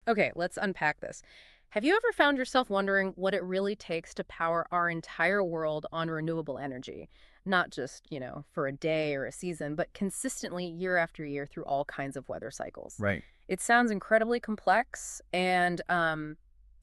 Okay, let's unpack this. Have you ever found yourself wondering what it really takes to power our entire world on renewable energy? Not just, for a day or a season, but consistently year after year through all kinds of weather cycles. Right. It sounds incredibly complex, and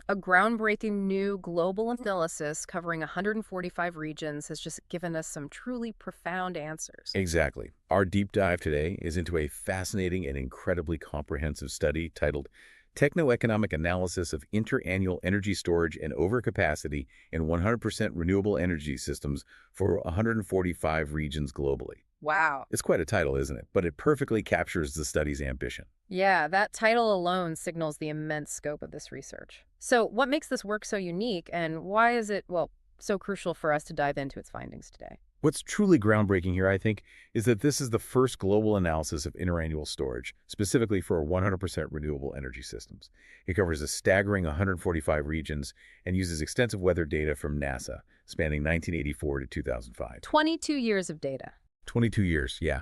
a groundbreaking new global analysis covering 145 regions has just given us some truly profound answers. Exactly. Our deep dive today is into a fascinating and incredibly comprehensive study titled Techno-Economic Analysis of Interannual Energy Storage and Overcapacity in 100% Renewable Energy Systems for 145 regions globally. Wow. It's quite a title, isn't it? But it perfectly captures the study's ambition. Yeah, that title alone signals the immense scope of this research. So, what makes this work so unique, and why is it, well, so crucial for us to dive into its findings today? What's truly groundbreaking here, I think, is that this is the first global analysis of interannual storage, specifically for 100% renewable energy systems. It covers a staggering 145 regions and uses extensive weather data from NASA, spanning 1984 to 2005. 22 years of data. 22 years, yeah.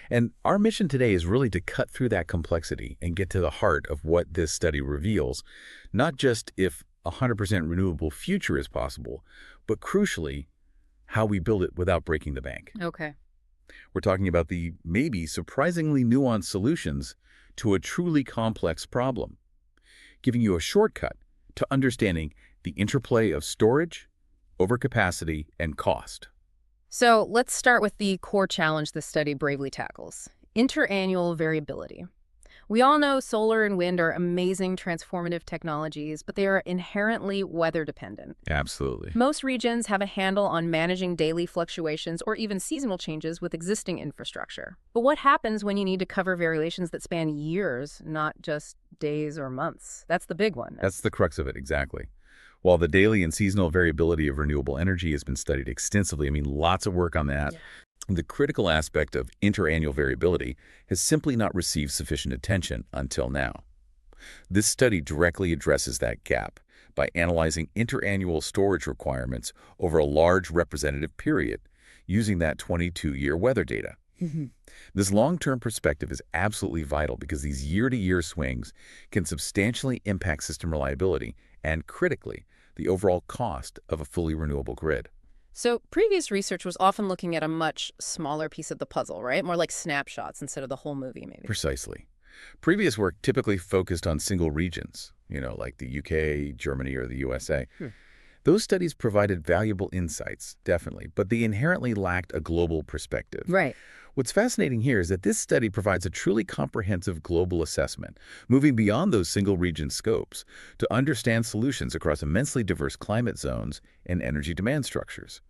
And our mission today is really to cut through that complexity and get to the heart of what this study reveals, not just if a 100% renewable future is possible, but crucially, how we build it without breaking the bank. Okay. We're talking about the maybe surprisingly nuanced solutions to a truly complex problem, giving you a shortcut to understanding the interplay of storage, overcapacity, and cost. So, let's start with the core challenge this study bravely tackles interannual variability. We all know solar and wind are amazing transformative technologies, but they are inherently weather dependent. Absolutely. Most regions have a handle on managing daily fluctuations or even seasonal changes with existing infrastructure. But what happens when you need to cover variations that span years, not just days or months? That's the big one. That's the crux of it, exactly. While the daily and seasonal variability of renewable energy has been studied extensively, I mean, lots of work on that. Yeah. The critical aspect of interannual variability has simply not received sufficient attention until now. This study directly addresses that gap by analyzing interannual storage requirements over a large representative period using that 22-year weather data. Mhm. This long-term perspective is absolutely vital because these year-to-year swings can substantially impact system reliability and, critically, the overall cost of a fully renewable grid. So, previous research was often looking at a much smaller piece of the puzzle, right? More like snapshots instead of the whole movie, maybe. Precisely. Previous work typically focused on single regions, like the UK, Germany, or the USA. Hmm. Those studies provided valuable insights, definitely, but they inherently lacked a global perspective. Right. What's fascinating here is that this study provides a truly comprehensive global assessment, moving beyond those single region scopes to understand solutions across immensely diverse climate zones and energy demand structures.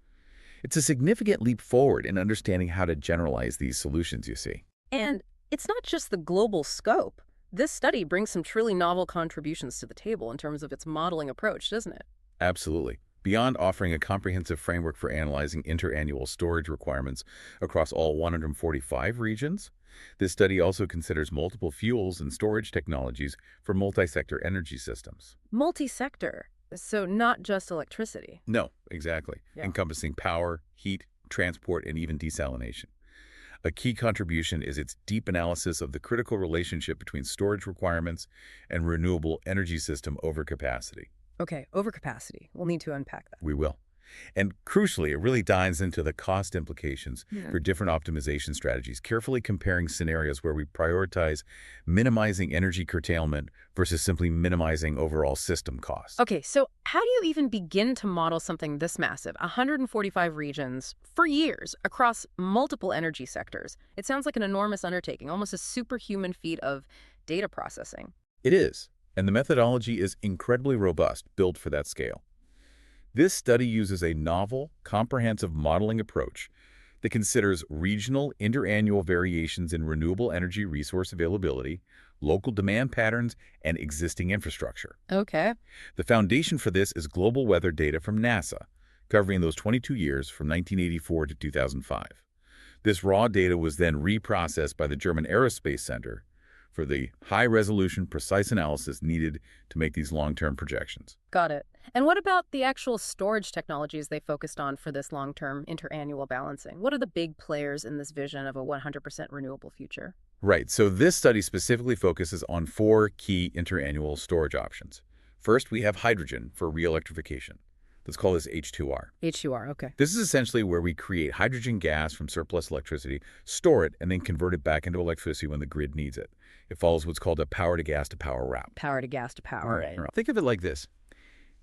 It's a significant leap forward in understanding how to generalize these solutions, you see. And it's not just the global scope. This study brings some truly novel contributions to the table in terms of its modeling approach, doesn't it? Absolutely. Beyond offering a comprehensive framework for analyzing interannual storage requirements across all 145 regions, this study also considers multiple fuels and storage technologies for multi-sector energy systems. Multi-sector, so not just electricity. No, exactly. Yeah. Encompassing power, heat, transport, and even desalination. A key contribution is its deep analysis of the critical relationship between storage requirements and renewable energy system overcapacity. Okay, overcapacity. We'll need to unpack that. We will. And crucially, it really dives into the cost implications Yeah. for different optimization strategies, carefully comparing scenarios where we prioritize minimizing energy curtailment versus simply minimizing overall system costs. Okay, so how do you even begin to model something this massive? 145 regions for years across multiple energy sectors. It sounds like an enormous undertaking, almost a superhuman feat of data processing. It is, and the methodology is incredibly robust, built for that scale. This study uses a novel, comprehensive modeling approach that considers regional interannual variations in renewable energy resource availability, local demand patterns, and existing infrastructure. Okay. The foundation for this is global weather data from NASA, covering those 22 years from 1984 to 2005. This raw data was then reprocessed by the German Aerospace Center for the high-resolution, precise analysis needed to make these long-term projections. Got it. And what about the actual storage technologies they focused on for this long-term interannual balancing? What are the big players in this vision of a 100% renewable future? Right, so this study specifically focuses on 4 key interannual storage options. First, we have hydrogen for re-electrification. Let's call this H2R. H2R, okay. This is essentially where we create hydrogen gas from surplus electricity, store it, and then convert it back into electricity when the grid needs it. It follows what's called a power-to-gas-to-power route. Power to gas to power, right? Think of it like this.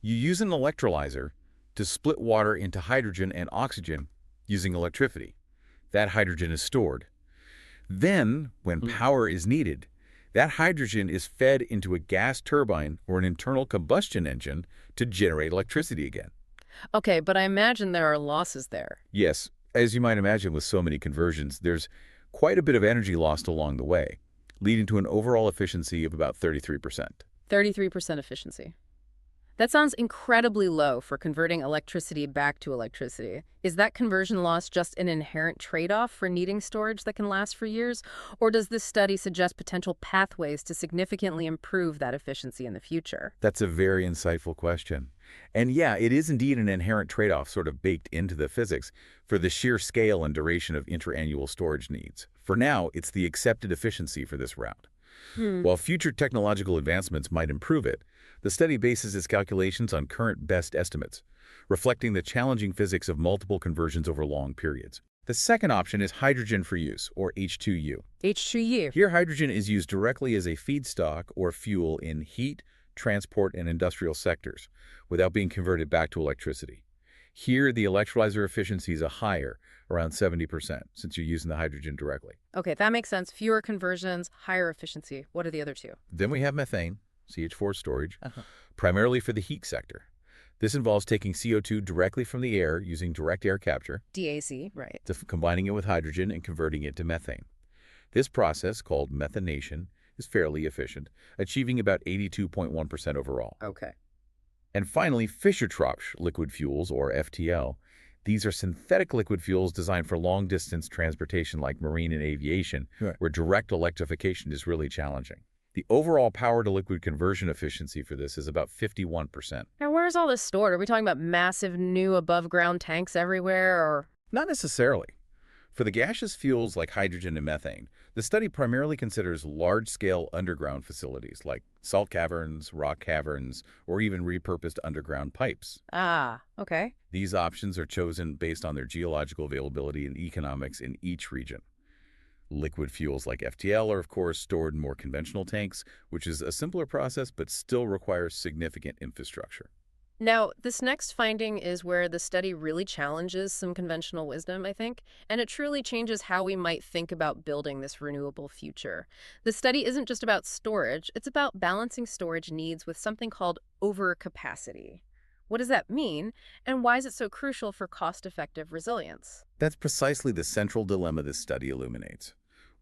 You use an electrolyzer to split water into hydrogen and oxygen using electricity. That hydrogen is stored. Then, when power is needed, that hydrogen is fed into a gas turbine or an internal combustion engine to generate electricity again. Okay, but I imagine there are losses there. Yes, as you might imagine with so many conversions, there's quite a bit of energy lost along the way, leading to an overall efficiency of about 33%. 33% efficiency. That sounds incredibly low for converting electricity back to electricity. Is that conversion loss just an inherent trade-off for needing storage that can last for years? Or does this study suggest potential pathways to significantly improve that efficiency in the future? That's a very insightful question. And yeah, it is indeed an inherent trade-off sort of baked into the physics for the sheer scale and duration of interannual storage needs. For now, it's the accepted efficiency for this route. While future technological advancements might improve it, the study bases its calculations on current best estimates, reflecting the challenging physics of multiple conversions over long periods. The second option is hydrogen for use, or H2U. H2U. Here, hydrogen is used directly as a feedstock or fuel in heat, transport, and industrial sectors, without being converted back to electricity. Here, the electrolyzer efficiencies are higher, around 70%, since you're using the hydrogen directly. Okay, that makes sense. Fewer conversions, higher efficiency. What are the other two? Then we have methane, CH4 storage, primarily for the heat sector. This involves taking CO2 directly from the air using direct air capture, DAC, right. combining it with hydrogen and converting it to methane. This process, called methanation, is fairly efficient, achieving about 82.1% overall. Okay. And finally, Fischer-Tropsch liquid fuels, or FTL. These are synthetic liquid fuels designed for long-distance transportation like marine and aviation, where direct electrification is really challenging. The overall power-to-liquid conversion efficiency for this is about 51%. Now, where's all this stored? Are we talking about massive new above-ground tanks everywhere, or...? Not necessarily. For the gaseous fuels like hydrogen and methane, the study primarily considers large-scale underground facilities like salt caverns, rock caverns, or even repurposed underground pipes. Ah, okay. These options are chosen based on their geological availability and economics in each region. Liquid fuels like FTL are, of course, stored in more conventional tanks, which is a simpler process but still requires significant infrastructure. Now, this next finding is where the study really challenges some conventional wisdom, I think, and it truly changes how we might think about building this renewable future. The study isn't just about storage, it's about balancing storage needs with something called overcapacity. What does that mean, and why is it so crucial for cost-effective resilience? That's precisely the central dilemma this study illuminates.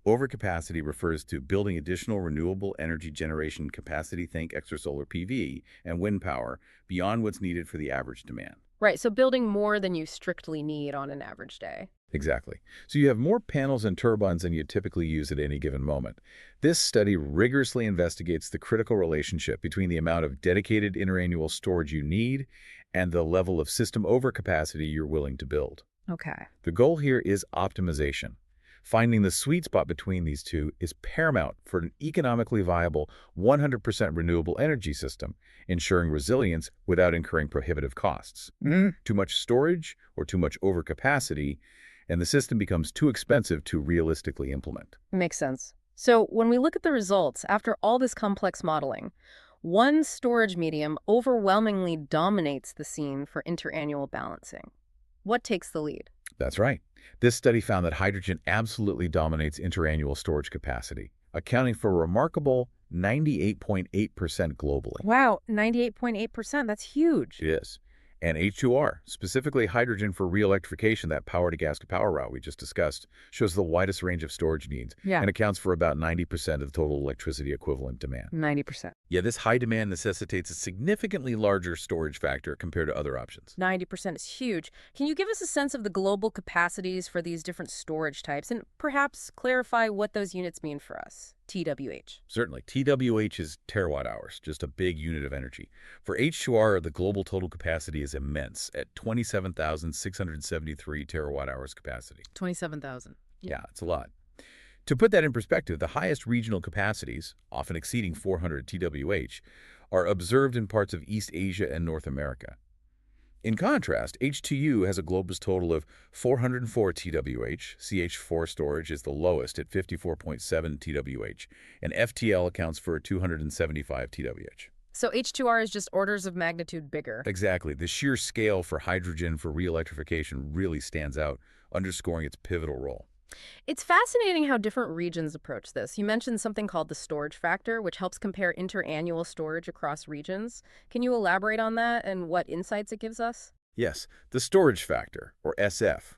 Overcapacity refers to building additional renewable energy generation capacity, think extra solar PV and wind power, beyond what's needed for the average demand. Right, so building more than you strictly need on an average day. Exactly. So you have more panels and turbines than you typically use at any given moment. This study rigorously investigates the critical relationship between the amount of dedicated interannual storage you need and the level of system overcapacity you're willing to build. Okay. The goal here is optimization. Finding the sweet spot between these two is paramount for an economically viable 100% renewable energy system, ensuring resilience without incurring prohibitive costs. Too much storage or too much overcapacity, and the system becomes too expensive to realistically implement. Makes sense. So when we look at the results, after all this complex modeling, one storage medium overwhelmingly dominates the scene for interannual balancing. What takes the lead? That's right. This study found that hydrogen absolutely dominates interannual storage capacity, accounting for a remarkable 98.8% globally. Wow, 98.8%, that's huge. It is. And H2R, specifically hydrogen for re-electrification, that power-to-gas-to-power route we just discussed, shows the widest range of storage needs and accounts for about 90% of total electricity equivalent demand. 90%. Yeah, this high demand necessitates a significantly larger storage factor compared to other options. 90% is huge. Can you give us a sense of the global capacities for these different storage types and perhaps clarify what those units mean for us? TWH. Certainly. TWH is terawatt hours, just a big unit of energy. For H2R, the global total capacity is immense at 27,673 terawatt hours capacity. 27,000. Yeah, it's a lot. To put that in perspective, the highest regional capacities, often exceeding 400 TWh, are observed in parts of East Asia and North America. In contrast, H2U has a global total of 404 TWh, CH4 storage is the lowest at 54.7 TWh, and FTL accounts for 275 TWh. So H2R is just orders of magnitude bigger. Exactly. The sheer scale for hydrogen for re-electrification really stands out, underscoring its pivotal role. It's fascinating how different regions approach this. You mentioned something called the storage factor, which helps compare interannual storage across regions. Can you elaborate on that and what insights it gives us? Yes, the storage factor, or SF.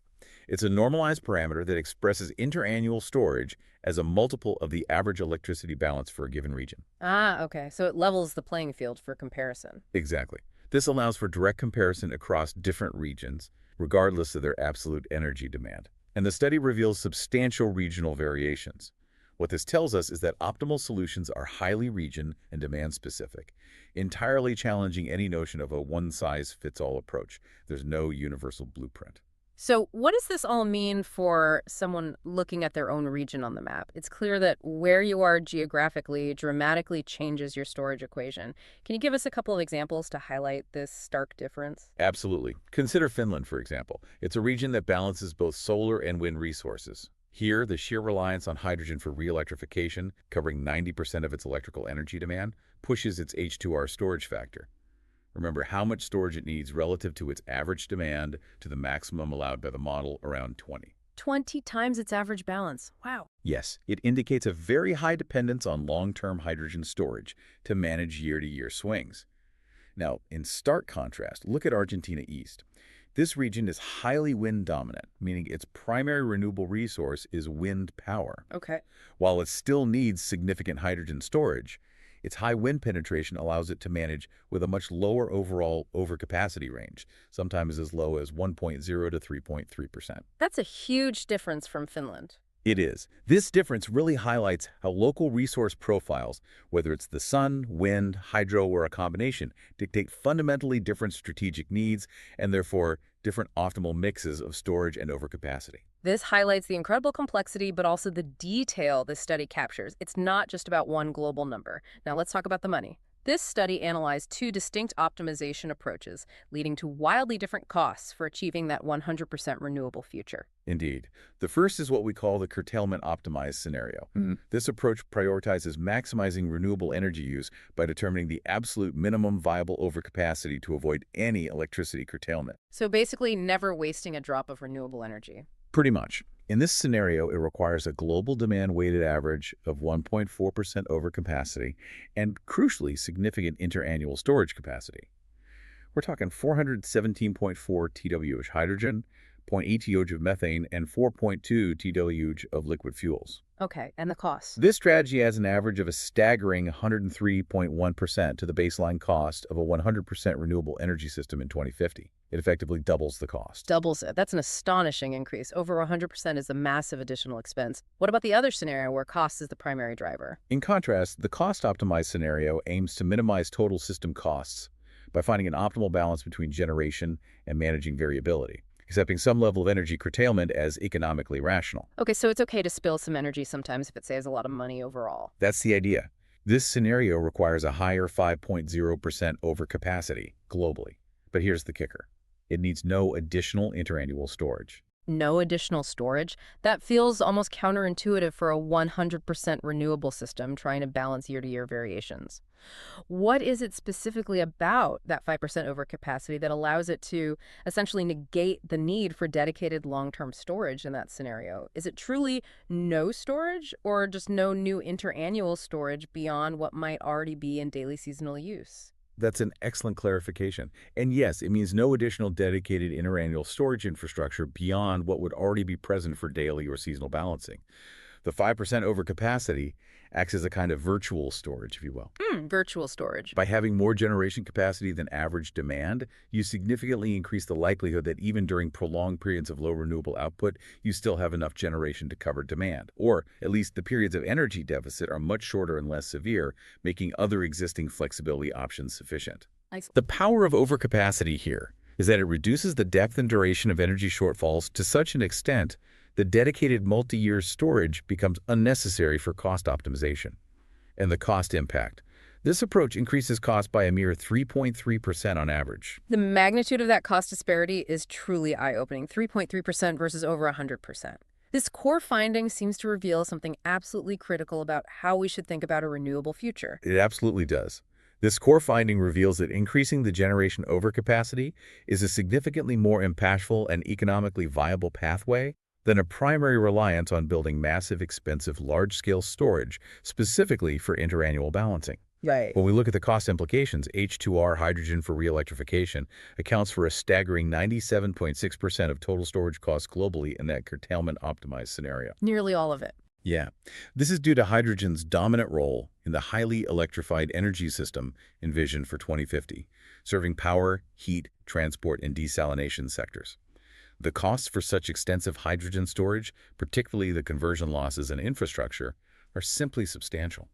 It's a normalized parameter that expresses interannual storage as a multiple of the average electricity balance for a given region. Ah, okay. So it levels the playing field for comparison. Exactly. This allows for direct comparison across different regions, regardless of their absolute energy demand. And the study reveals substantial regional variations. What this tells us is that optimal solutions are highly region and demand specific, entirely challenging any notion of a one-size-fits-all approach. There's no universal blueprint. So, what does this all mean for someone looking at their own region on the map? It's clear that where you are geographically dramatically changes your storage equation. Can you give us a couple of examples to highlight this stark difference? Absolutely. Consider Finland, for example. It's a region that balances both solar and wind resources. Here, the sheer reliance on hydrogen for re-electrification, covering 90% of its electrical energy demand, pushes its H2R storage factor. Remember how much storage it needs relative to its average demand to the maximum allowed by the model, around 20. 20 times its average balance. Wow. Yes, it indicates a very high dependence on long-term hydrogen storage to manage year-to-year swings. Now, in stark contrast, look at Argentina East. This region is highly wind dominant, meaning its primary renewable resource is wind power. Okay. While it still needs significant hydrogen storage, its high wind penetration allows it to manage with a much lower overall overcapacity range, sometimes as low as 1.0 to 3.3%. That's a huge difference from Finland. It is. This difference really highlights how local resource profiles, whether it's the sun, wind, hydro, or a combination, dictate fundamentally different strategic needs and therefore different optimal mixes of storage and overcapacity. This highlights the incredible complexity, but also the detail this study captures. It's not just about one global number. Now let's talk about the money. This study analyzed two distinct optimization approaches, leading to wildly different costs for achieving that 100% renewable future. Indeed. The first is what we call the curtailment optimized scenario. This approach prioritizes maximizing renewable energy use by determining the absolute minimum viable overcapacity to avoid any electricity curtailment. So basically, never wasting a drop of renewable energy. Pretty much. In this scenario, it requires a global demand weighted average of 1.4% overcapacity and, crucially, significant interannual storage capacity. We're talking 417.4 TWh hydrogen, zero point 0.8 TWh of methane, and 4.2 TWh of liquid fuels. Okay, and the costs? This strategy adds an average of a staggering 103.1% to the baseline cost of a 100% renewable energy system in 2050. It effectively doubles the cost. Doubles it. That's an astonishing increase. Over 100% is a massive additional expense. What about the other scenario where cost is the primary driver? In contrast, the cost-optimized scenario aims to minimize total system costs by finding an optimal balance between generation and managing variability, accepting some level of energy curtailment as economically rational. Okay, so it's okay to spill some energy sometimes if it saves a lot of money overall. That's the idea. This scenario requires a higher 5.0% overcapacity globally. But here's the kicker. It needs no additional interannual storage. No additional storage? That feels almost counterintuitive for a 100% renewable system trying to balance year-to-year variations. What is it specifically about that 5% overcapacity that allows it to essentially negate the need for dedicated long-term storage in that scenario? Is it truly no storage or just no new interannual storage beyond what might already be in daily seasonal use? That's an excellent clarification. And yes, it means no additional dedicated interannual storage infrastructure beyond what would already be present for daily or seasonal balancing. The 5% overcapacity acts as a kind of virtual storage, if you will. Virtual storage. By having more generation capacity than average demand, you significantly increase the likelihood that even during prolonged periods of low renewable output, you still have enough generation to cover demand. Or at least the periods of energy deficit are much shorter and less severe, making other existing flexibility options sufficient. The power of overcapacity here is that it reduces the depth and duration of energy shortfalls to such an extent the dedicated multi-year storage becomes unnecessary for cost optimization. And the cost impact. This approach increases cost by a mere 3.3% on average. The magnitude of that cost disparity is truly eye-opening, 3.3% versus over 100%. This core finding seems to reveal something absolutely critical about how we should think about a renewable future. It absolutely does. This core finding reveals that increasing the generation overcapacity is a significantly more impactful and economically viable pathway than a primary reliance on building massive, expensive, large-scale storage, specifically for interannual balancing. Right. When we look at the cost implications, H2R hydrogen for re-electrification accounts for a staggering 97.6% of total storage costs globally in that curtailment-optimized scenario. Nearly all of it. Yeah, this is due to hydrogen's dominant role in the highly electrified energy system envisioned for 2050, serving power, heat, transport, and desalination sectors. The costs for such extensive hydrogen storage, particularly the conversion losses and infrastructure, are simply substantial.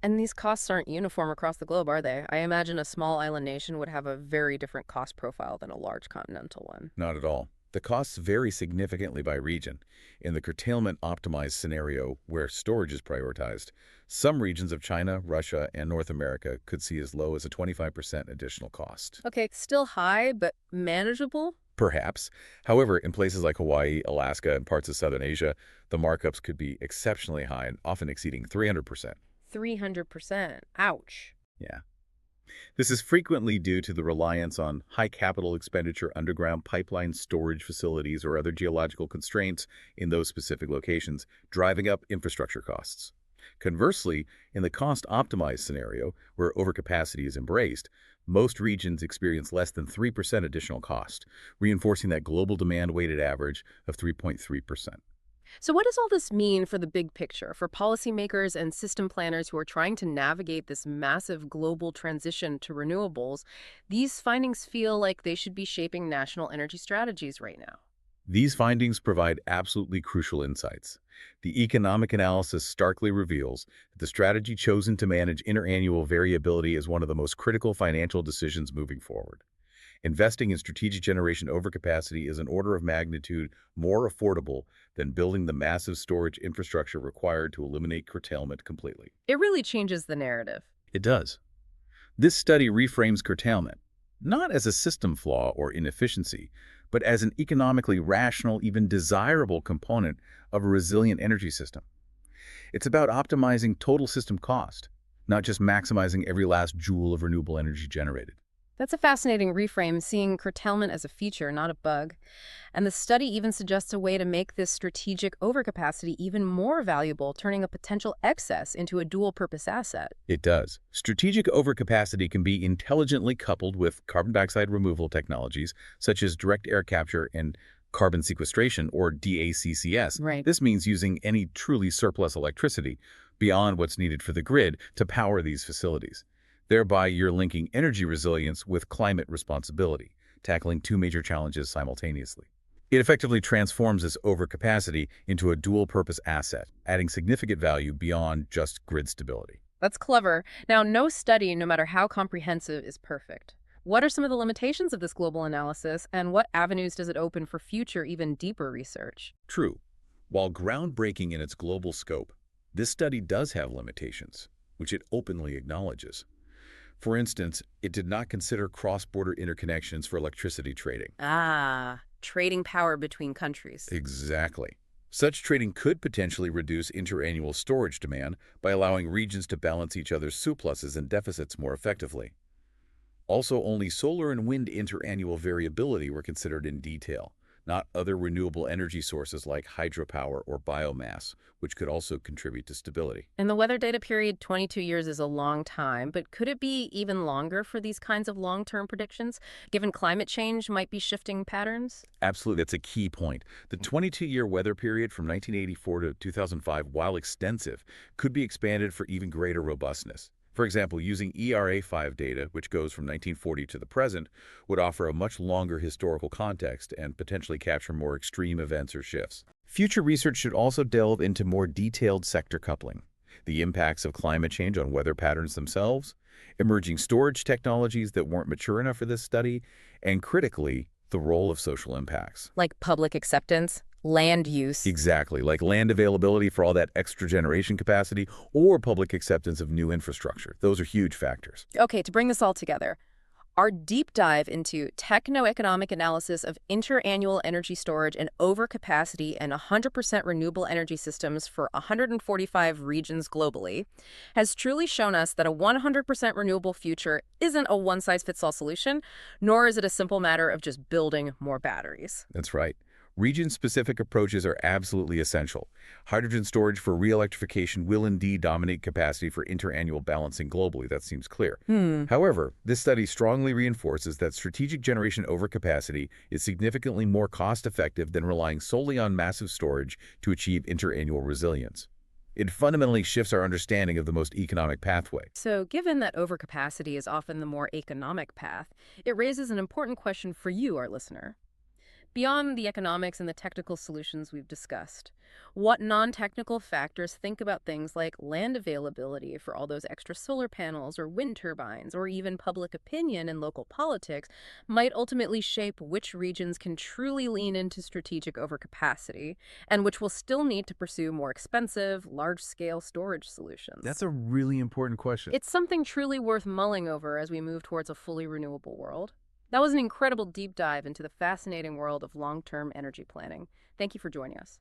And these costs aren't uniform across the globe, are they? I imagine a small island nation would have a very different cost profile than a large continental one. Not at all. The costs vary significantly by region. In the curtailment-optimized scenario where storage is prioritized, some regions of China, Russia, and North America could see as low as a 25% additional cost. Okay, still high, but manageable? Perhaps. However, in places like Hawaii, Alaska, and parts of Southern Asia, the markups could be exceptionally high and often exceeding 300%. 300%. Ouch. Yeah. This is frequently due to the reliance on high capital expenditure underground pipeline storage facilities or other geological constraints in those specific locations, driving up infrastructure costs. Conversely, in the cost-optimized scenario, where overcapacity is embraced, most regions experience less than 3% additional cost, reinforcing that global demand-weighted average of 3.3%. So what does all this mean for the big picture, for policymakers and system planners who are trying to navigate this massive global transition to renewables? These findings feel like they should be shaping national energy strategies right now. These findings provide absolutely crucial insights. The economic analysis starkly reveals that the strategy chosen to manage interannual variability is one of the most critical financial decisions moving forward. Investing in strategic generation overcapacity is an order of magnitude more affordable than building the massive storage infrastructure required to eliminate curtailment completely. It really changes the narrative. It does. This study reframes curtailment, not as a system flaw or inefficiency, but as an economically rational, even desirable component of a resilient energy system. It's about optimizing total system cost, not just maximizing every last joule of renewable energy generated. That's a fascinating reframe, seeing curtailment as a feature, not a bug. And the study even suggests a way to make this strategic overcapacity even more valuable, turning a potential excess into a dual-purpose asset. It does. Strategic overcapacity can be intelligently coupled with carbon dioxide removal technologies, such as direct air capture and carbon sequestration, or DACCS. Right. This means using any truly surplus electricity beyond what's needed for the grid to power these facilities. Thereby, you're linking energy resilience with climate responsibility, tackling two major challenges simultaneously. It effectively transforms this overcapacity into a dual-purpose asset, adding significant value beyond just grid stability. That's clever. Now, no study, no matter how comprehensive, is perfect. What are some of the limitations of this global analysis, and what avenues does it open for future, even deeper research? True. While groundbreaking in its global scope, this study does have limitations, which it openly acknowledges. For instance, it did not consider cross-border interconnections for electricity trading. Trading power between countries. Exactly. Such trading could potentially reduce interannual storage demand by allowing regions to balance each other's surpluses and deficits more effectively. Also, only solar and wind interannual variability were considered in detail, not other renewable energy sources like hydropower or biomass, which could also contribute to stability. And the weather data period, 22 years, is a long time, but could it be even longer for these kinds of long-term predictions, given climate change might be shifting patterns? Absolutely, that's a key point. The 22-year weather period from 1984 to 2005, while extensive, could be expanded for even greater robustness. For example, using ERA5 data, which goes from 1940 to the present, would offer a much longer historical context and potentially capture more extreme events or shifts. Future research should also delve into more detailed sector coupling, the impacts of climate change on weather patterns themselves, emerging storage technologies that weren't mature enough for this study, and critically, the role of social impacts. Like public acceptance? Land use. Exactly, like land availability for all that extra generation capacity or public acceptance of new infrastructure. Those are huge factors. Okay, to bring this all together, our deep dive into techno-economic analysis of interannual energy storage and overcapacity and 100% renewable energy systems for 145 regions globally has truly shown us that a 100% renewable future isn't a one-size-fits-all solution, nor is it a simple matter of just building more batteries. That's right. Region-specific approaches are absolutely essential. Hydrogen storage for re-electrification will indeed dominate capacity for interannual balancing globally. That seems clear. However, this study strongly reinforces that strategic generation overcapacity is significantly more cost-effective than relying solely on massive storage to achieve interannual resilience. It fundamentally shifts our understanding of the most economic pathway. So, given that overcapacity is often the more economic path, it raises an important question for you, our listener. Beyond the economics and the technical solutions we've discussed, what non-technical factors think about things like land availability for all those extra solar panels or wind turbines, or even public opinion and local politics might ultimately shape which regions can truly lean into strategic overcapacity and which will still need to pursue more expensive, large-scale storage That's solutions? a really important question. It's something truly worth mulling over as we move towards a fully renewable world. That was an incredible deep dive into the fascinating world of long-term energy planning. Thank you for joining us.